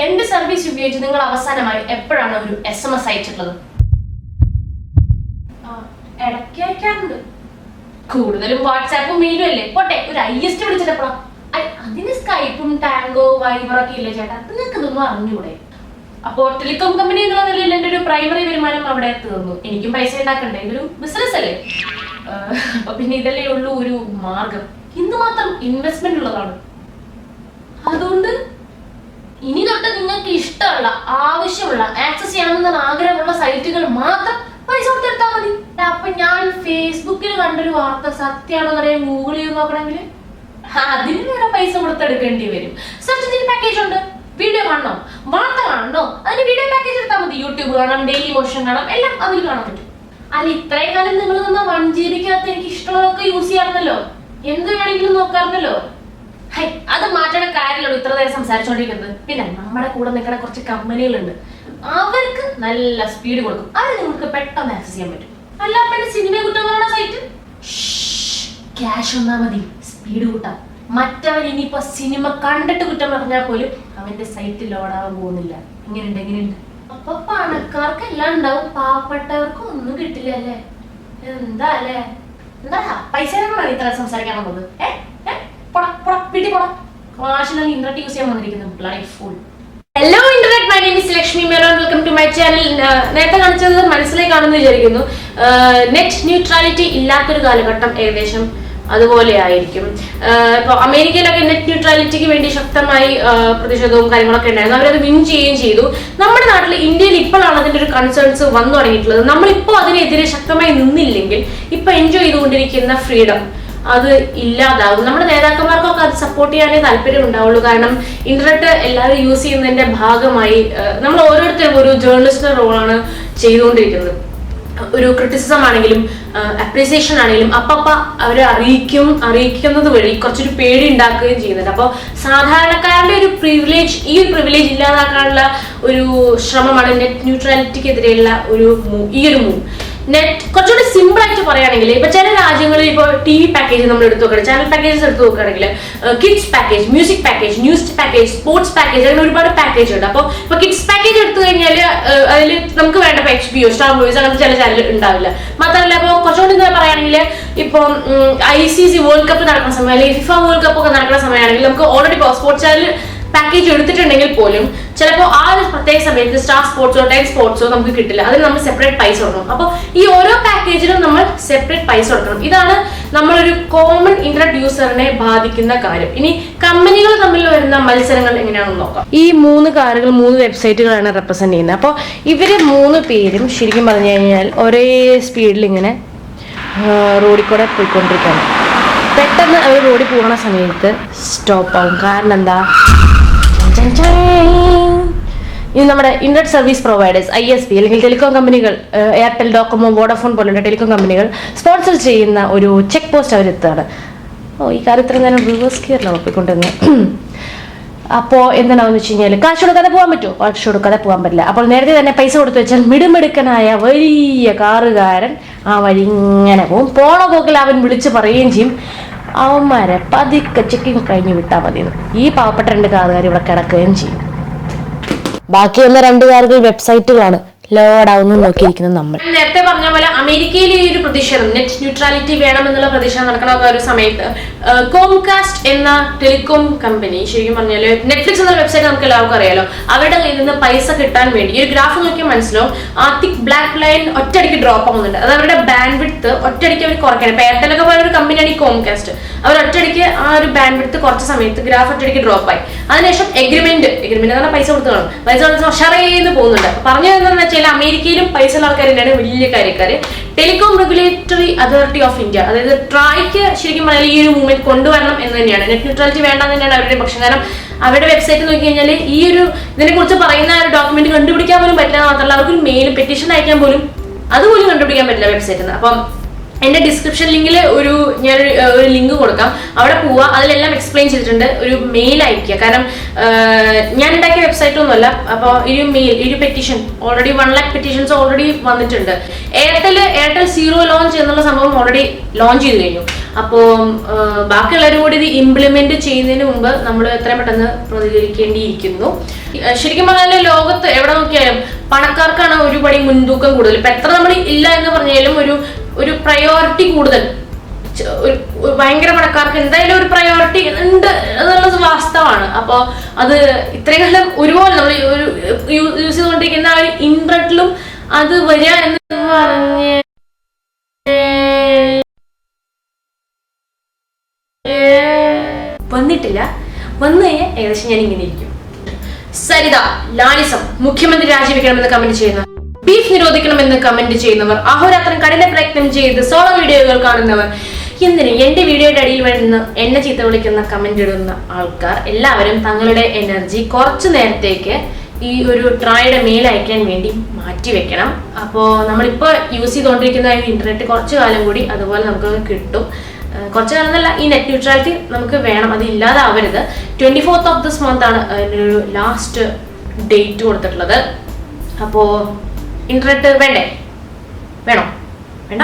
എന്റെ സർവീസ് ഉപയോഗിച്ച് നിങ്ങൾ അവസാനമായി എപ്പോഴാണ് ഒരു SMS അയച്ചിട്ടുള്ളത്? ഇടയ്ക്ക് അയക്കാറുണ്ട്. കൂടുതലും വാട്സാപ്പും മെയിലും അല്ലേ. പോട്ടെ, ഒരു IST വിളിച്ചിട്ടപ്പോഴാ? അതിന് സ്കൈപ്പും ടാങ്കോ വൈബറൊക്കെ ഇല്ലേ ചേട്ടാ? നിങ്ങൾക്ക് ഇതൊന്നും അറിഞ്ഞൂടെ? അപ്പോ ടെലികോം കമ്പനി എന്നുള്ള നിലയിൽ എന്റെ ഒരു പ്രൈമറി വരുമാനം അവിടെ തീർന്നു. എനിക്കും പൈസ ഉണ്ടാക്കണ്ടേ, ഇതൊരു ബിസിനസ് അല്ലേ. അപ്പൊ പിന്നെ ഇതല്ലേ ഉള്ളൂ ഒരു മാർഗം. എന്തുമാത്രം ഇൻവെസ്റ്റ്മെന്റ് ഉള്ളതാണ്. അതുകൊണ്ട് ഇനി തൊട്ട് നിങ്ങൾക്ക് ഇഷ്ടമുള്ള, ആവശ്യമുള്ള, ആക്സസ് ചെയ്യണമെന്ന ആഗ്രഹമുള്ള സൈറ്റുകൾ മാത്രം പൈസ കൊടുത്തെടുത്താൽ മതി. അപ്പൊ ഞാൻ ഫേസ്ബുക്കിൽ കണ്ടൊരു വാർത്ത സത്യമാണോ പറയാൻ ഗൂഗിൾ ചെയ്ത് നോക്കണമെങ്കിൽ അതിന് വേറെ പൈസ കൊടുത്തെടുക്കേണ്ടി വരും. സെർച്ച് എഞ്ചിൻ പാക്കേജ് ഉണ്ട്. വീഡിയോ കാണണോ, വാർത്ത കാണണോ, അതിന് വീഡിയോ പാക്കേജ് എടുത്താൽ മതി. യൂട്യൂബ് കാണാം, ഡെയിലി മോഷൻ കാണാം, എല്ലാം അതിൽ കാണാൻ പറ്റും. അല്ല, ഇത്രയും കാലം നിങ്ങൾ തന്ന 1GB എനിക്ക് ഇഷ്ടമുള്ളതൊക്കെ യൂസ് ചെയ്യാറുണ്ടല്ലോ, എന്ത് വേണമെങ്കിലും നോക്കാറുണ്ടല്ലോ. അത് മാറ്റണ കാര്യമുള്ളൂ ഇത്ര നേരം സംസാരിച്ചോണ്ടിരിക്കുന്നത്. പിന്നെ നമ്മുടെ കൂടെ നിൽക്കുന്ന കുറച്ച് കമ്പനികളുണ്ട്, അവർക്ക് നല്ല സ്പീഡ് കൊടുക്കും. അത് നിങ്ങൾക്ക് പെട്ടെന്ന് ആക്സസ് ചെയ്യാൻ പറ്റും. അല്ല പിന്നെ സിനിമ കുറ്റം പറയുന്ന സൈറ്റ് ക്യാഷ് വന്നാൽ മതി, സ്പീഡ് കൂട്ടാം. മറ്റവൻ ഇനിയിപ്പോ സിനിമ കണ്ടിട്ട് കുറ്റം പറഞ്ഞാൽ പോലും അവന്റെ സൈറ്റ് ലോഡാവാൻ പോകുന്നില്ല. ഇങ്ങനെയുണ്ട്. അപ്പൊ പണക്കാർക്ക് എല്ലാം ഉണ്ടാവും, പാവപ്പെട്ടവർക്ക് ഒന്നും കിട്ടില്ല അല്ലേ? എന്താ അല്ലേ? എന്താ പൈസ ഇത്ര സംസാരിക്കാൻ വന്നത്? ഇന്റർനെറ്റ് യൂസ് ചെയ്യാൻ വന്നിരിക്കുന്നു. Hello internet, my name is Lakshmi Menon. Welcome to my channel. നേരത്തെ കാണിച്ചത് മനസ്സിലേക്ക് കാണുമെന്ന് വിചാരിക്കുന്നു. നെറ്റ് ന്യൂട്രാലിറ്റി ഇല്ലാത്തൊരു കാലഘട്ടം ഏകദേശം അതുപോലെ ആയിരിക്കും. ഇപ്പൊ അമേരിക്കയിലൊക്കെ നെറ്റ് ന്യൂട്രാലിറ്റിക്ക് വേണ്ടി ശക്തമായി പ്രതിഷേധവും കാര്യങ്ങളൊക്കെ ഉണ്ടായിരുന്നു. അവരത് വിൻ ചെയ്യുകയും ചെയ്തു. നമ്മുടെ നാട്ടിൽ, ഇന്ത്യയിൽ ഇപ്പോഴാണ് അതിന്റെ ഒരു കൺസേൺസ് വന്നു തുടങ്ങിയിട്ടുള്ളത്. നമ്മളിപ്പോ അതിനെതിരെ ശക്തമായി നിന്നില്ലെങ്കിൽ ഇപ്പൊ എൻജോയ് ചെയ്തുകൊണ്ടിരിക്കുന്ന ഫ്രീഡം അത് ഇല്ലാതാവും. നമ്മുടെ നേതാക്കന്മാർക്കൊക്കെ അത് സപ്പോർട്ട് ചെയ്യാനേ താല്പര്യം ഉണ്ടാവുള്ളൂ. കാരണം ഇന്റർനെറ്റ് എല്ലാവരും യൂസ് ചെയ്യുന്നതിന്റെ ഭാഗമായി നമ്മൾ ഓരോരുത്തരും ഒരു ജേർണലിസ്റ്റിന്റെ റോളാണ് ചെയ്തുകൊണ്ടിരിക്കുന്നത്. ഒരു ക്രിറ്റിസിസം ആണെങ്കിലും അപ്രീസിയേഷൻ ആണെങ്കിലും അപ്പപ്പ അവരെ അറിയിക്കുന്നത് വഴി കുറച്ചൊരു പേടി ഉണ്ടാക്കുകയും ചെയ്യുന്നുണ്ട്. അപ്പോൾ സാധാരണക്കാരുടെ ഒരു പ്രിവിലേജ്, ഈ ഒരു പ്രിവിലേജ് ഇല്ലാതാക്കാനുള്ള ഒരു ശ്രമമാണ് നെറ്റ് ന്യൂട്രാലിറ്റിക്കെതിരെയുള്ള ഈ ഒരു മൂവ്. നെറ്റ് കുറച്ചുകൂടി സിമ്പിൾ ആയിട്ട് പറയുകയാണെങ്കിൽ, ഇപ്പൊ ചില രാജ്യങ്ങളിൽ ഇപ്പോൾ TV പാക്കേജ് നമ്മൾ എടുത്തു നോക്കുകയാണെങ്കിൽ, ചാനൽ പാക്കേജസ് എടുത്തു നോക്കുകയാണെങ്കിൽ, kids package, music package, news package, sports package, അങ്ങനെ ഒരുപാട് പാക്കേജ് ഉണ്ട്. അപ്പോൾ ഇപ്പൊ കിഡ്സ് പാക്കേജ് എടുത്തു കഴിഞ്ഞാൽ അതിൽ നമുക്ക് വേണ്ട HBO, സ്റ്റാർ മൂവീസ് അങ്ങനത്തെ ചില ചാനൽ ഉണ്ടാവില്ല. മാത്രമല്ല ഇപ്പോൾ കുറച്ചുകൂടി എന്താ പറയുകയാണെങ്കിൽ, ഇപ്പം ICC വേൾഡ് കപ്പ് നടക്കുന്ന സമയം അല്ലെങ്കിൽ FIFA വേൾഡ് കപ്പ് ഒക്കെ നടക്കുന്ന സമയമാണെങ്കിൽ നമുക്ക് ഓൾറെഡി സ്പോർട്സ് ചാനൽ പാക്കേജ് എടുത്തിട്ടുണ്ടെങ്കിൽ പോലും ചിലപ്പോൾ ആ ഒരു പ്രത്യേക സമയത്ത് സ്റ്റാർ സ്പോർട്സോ ടൈം സ്പോർട്സോ നമുക്ക് കിട്ടില്ല. അതിന് നമ്മൾ സെപ്പറേറ്റ് പൈസ കൊടുക്കണം. അപ്പോൾ ഈ ഓരോ പാക്കേജിനും നമ്മൾ സെപ്പറേറ്റ് പൈസ കൊടുക്കണം. ഇതാണ് നമ്മളൊരു കോമൺ ഇന്റർനെറ്റ് യൂസറിനെ ബാധിക്കുന്ന കാര്യം. ഇനി കമ്പനികൾ തമ്മിൽ വരുന്ന മത്സരങ്ങൾ എങ്ങനെയാണെന്ന് നോക്കാം. ഈ 3 വെബ്സൈറ്റുകളാണ് റെപ്രസെന്റ് ചെയ്യുന്നത്. അപ്പോൾ ഇവര് 3 പേരും ശരിക്കും പറഞ്ഞു കഴിഞ്ഞാൽ ഒരേ സ്പീഡിൽ ഇങ്ങനെ റോഡിൽ കൂടെ പോയിക്കൊണ്ടിരിക്കുകയാണ്. പെട്ടെന്ന് അവർ റോഡിൽ പോകുന്ന സമയത്ത് സ്റ്റോപ്പ് ആവും. കാരണം എന്താ? ഇത് നമ്മുടെ ഇന്റർനെറ്റ് സർവീസ് പ്രൊവൈഡേഴ്സ്, ISP അല്ലെങ്കിൽ ടെലികോം കമ്പനികൾ, എയർടെൽ, ഡോകോമോ, വോഡഫോൺ പോലുള്ള ടെലികോം കമ്പനികൾ സ്പോൺസർ ചെയ്യുന്ന ഒരു ചെക്ക് പോസ്റ്റ് അവരെത്താണ്. ഈ കാര്യം ഇത്ര നേരം റിവേഴ്സ് ഗിയറിലാണ് പോയിക്കൊണ്ടിരുന്നത്. അപ്പോൾ എന്താണെന്ന് വെച്ച് കഴിഞ്ഞാൽ, കാശ് കൊടുക്കാതെ പോകാൻ പറ്റുമോ? കാശ് കൊടുക്കാതെ പോകാൻ പറ്റില്ല. അപ്പോൾ നേരത്തെ തന്നെ പൈസ കൊടുത്തു വെച്ചാൽ മിടുമിടുക്കനായ വലിയ കാറുകാരൻ ആ വഴി ഇങ്ങനെ പോകും. പോണ പോക്കിൽ അവൻ വിളിച്ച് പറയുകയും ചെയ്യും, അവന്മാരെ പതുക്കെ ചെക്കിങ് കഴിഞ്ഞ് വിട്ടാൽ മതിയെന്ന്. ഈ പാവപ്പെട്ട 2 കാറുകാർ ഇവിടെ കിടക്കുകയും ചെയ്യും. ബാക്കിയുള്ള 2 കാറുകൾ വെബ്സൈറ്റുകളാണ് ലോഡാവുന്നു നോക്കിയിരിക്കുന്നത്. നമ്മൾ നേരത്തെ പറഞ്ഞ പോലെ അമേരിക്കയിലെ ഈ ഒരു പ്രതിഷേധം, നെറ്റ് ന്യൂട്രാലിറ്റി വേണമെന്നുള്ള പ്രതിഷേധം നടക്കുന്ന ഒരു സമയത്ത് കോംകാസ്റ്റ് എന്ന ടെലികോം കമ്പനി, ശരിക്കും പറഞ്ഞാല് നെറ്റ്ഫ്ലിക്സ് എന്ന വെബ്സൈറ്റ് നമുക്ക് എല്ലാവർക്കും അറിയാലോ, അവരുടെ കയ്യിൽ നിന്ന് പൈസ കിട്ടാൻ വേണ്ടി ഈ ഒരു ഗ്രാഫ് നോക്കിയാൽ മനസ്സിലാവും, ആ തിക് ബ്ലാക്ക് ലൈൻ ഒറ്റയടിക്ക് ഡ്രോപ്പ് ആവുന്നുണ്ട്. അത് അവരുടെ ബാൻഡ് വിഡ്ത്ത് ഒറ്റയടിക്ക് അവർ കുറയ്ക്കണം. ഇപ്പൊ എയർടെലൊക്കെ പോലെ ഒരു കമ്പനിയാണ് ഈ കോംകാസ്റ്റ്. അവർ ഒറ്റയടിക്ക് ആ ഒരു ബാൻഡ് വിഡ്ത്ത് കുറച്ച സമയത്ത് ഗ്രാഫ് ഒറ്റയടിക്ക് ഡ്രോപ്പ് ആയി. അതിനുശേഷം എഗ്രിമെന്റ് പറഞ്ഞാൽ പൈസ കൊടുത്തതാണ്. പൈസ കൊടുത്ത് ഷറേന്ന് പോകുന്നുണ്ട്. പറഞ്ഞു എന്താണെന്ന് വെച്ചാൽ അമേരിക്കയിലും പൈസ ഉള്ള ആൾക്കാർ തന്നെയാണ് വലിയ കാര്യക്കാര്. Telecom regulatory authority of India, അതായത് ട്രായ്ക്ക് ശരിക്കും പറഞ്ഞാൽ ഈ ഒരു മൂവ്മെന്റ് കൊണ്ടുവരണം എന്ന് തന്നെയാണ്. നെറ്റ് ന്യൂട്രാലിറ്റി വേണ്ടെന്ന് തന്നെയാണ് അവരുടെ പക്ഷം. കാരണം അവരുടെ വെബ്സൈറ്റ് നോക്കി കഴിഞ്ഞാൽ ഈ ഒരു ഇതിനെ കുറിച്ച് പറയുന്ന ഒരു ഡോക്യുമെന്റ് കണ്ടുപിടിക്കാൻ പോലും പറ്റില്ല. മാത്രമല്ല അവർക്ക് മെയിൽ പെറ്റീഷൻ അയക്കാൻ പോലും അതുപോലും കണ്ടുപിടിക്കാൻ പറ്റില്ല വെബ്സൈറ്റിൽ നിന്ന്. അപ്പം എന്റെ ഡിസ്ക്രിപ്ഷൻ ലിങ്കിൽ ഞാൻ ഒരു ലിങ്ക് കൊടുക്കാം, അവിടെ പോവുക. അതിലെല്ലാം എക്സ്പ്ലെയിൻ ചെയ്തിട്ടുണ്ട്. ഒരു മെയിൽ അയക്കുക. കാരണം ഞാൻ ഉണ്ടാക്കിയ വെബ്സൈറ്റ് ഒന്നുമല്ല. അപ്പോൾ ഈ ഒരു petition already 1 lakh petitions already വന്നിട്ടുണ്ട്. എയർടെൽ 0 ലോഞ്ച് എന്നുള്ള സംഭവം ഓൾറെഡി ലോഞ്ച് ചെയ്ത് കഴിഞ്ഞു. അപ്പോൾ ബാക്കിയുള്ളവരും കൂടി ഇത് ഇംപ്ലിമെന്റ് ചെയ്യുന്നതിന് മുമ്പ് നമ്മൾ എത്രയും പെട്ടെന്ന് പ്രതികരിക്കേണ്ടിയിരിക്കുന്നു. ശരിക്കും പറഞ്ഞാൽ ലോകത്ത് എവിടെ നോക്കിയാലും പണക്കാർക്കാണ് ഒരു പടി മുൻതൂക്കം കൂടുതൽ. ഇപ്പൊ എത്ര നമ്മൾ ഇല്ല എന്ന് പറഞ്ഞാലും ഒരു പ്രയോറിറ്റി കൂടുതൽ. ഭയങ്കര പണക്കാർക്ക് എന്തായാലും ഒരു പ്രയോറിറ്റി ഉണ്ട് എന്നുള്ളത് വാസ്തവമാണ്. അപ്പൊ അത് ഇത്രയും കാലം ഒരുപോലെ നമ്മൾ യൂസ് ചെയ്തുകൊണ്ടിരിക്കുന്ന ആ ഒരു ഇന്റർനെറ്റിലും അത് വരിക എന്ന് പറഞ്ഞ് വന്നിട്ടില്ല. വന്നു കഴിഞ്ഞാൽ ഏകദേശം ഞാൻ ഇങ്ങനെ ഇരിക്കും. സരിത ലാലിസം, മുഖ്യമന്ത്രി രാജിവെക്കണമെന്ന് കമന്റ് ചെയ്യുന്നവർ, ബീഫ് നിരോധിക്കണമെന്ന് കമന്റ് ചെയ്യുന്നവർ, അഹോരാത്രം കഠിന പ്രയത്നം ചെയ്ത് സോളോ വീഡിയോകൾ കാണുന്നവർ, എന്തിന് എന്റെ വീഡിയോയുടെ അടിയിൽ വരുന്ന എന്നെ ചീത്ത വിളിക്കുന്ന കമന്റ് ഇടുന്ന ആൾക്കാർ എല്ലാവരും തങ്ങളുടെ എനർജി കുറച്ചു നേരത്തേക്ക് ഈ ഒരു ട്രായുടെ മേൽ അയക്കാൻ വേണ്ടി മാറ്റിവെക്കണം. അപ്പോൾ നമ്മളിപ്പോൾ യൂസ് ചെയ്തുകൊണ്ടിരിക്കുന്ന ഇന്റർനെറ്റ് കുറച്ചു കാലം കൂടി അതുപോലെ നമുക്ക് കിട്ടും. കുറച്ചു കാലം എന്നല്ല, ഈ നെറ്റ് ന്യൂട്രാലിറ്റി നമുക്ക് വേണം, അത് ഇല്ലാതാവരുത്. 24th of this month ആണ് അതിനൊരു ലാസ്റ്റ് ഡേറ്റ് കൊടുത്തിട്ടുള്ളത്. അപ്പോൾ ഇന്റർനെറ്റ് വേണ്ടേ? വേണോ? വേണ്ട?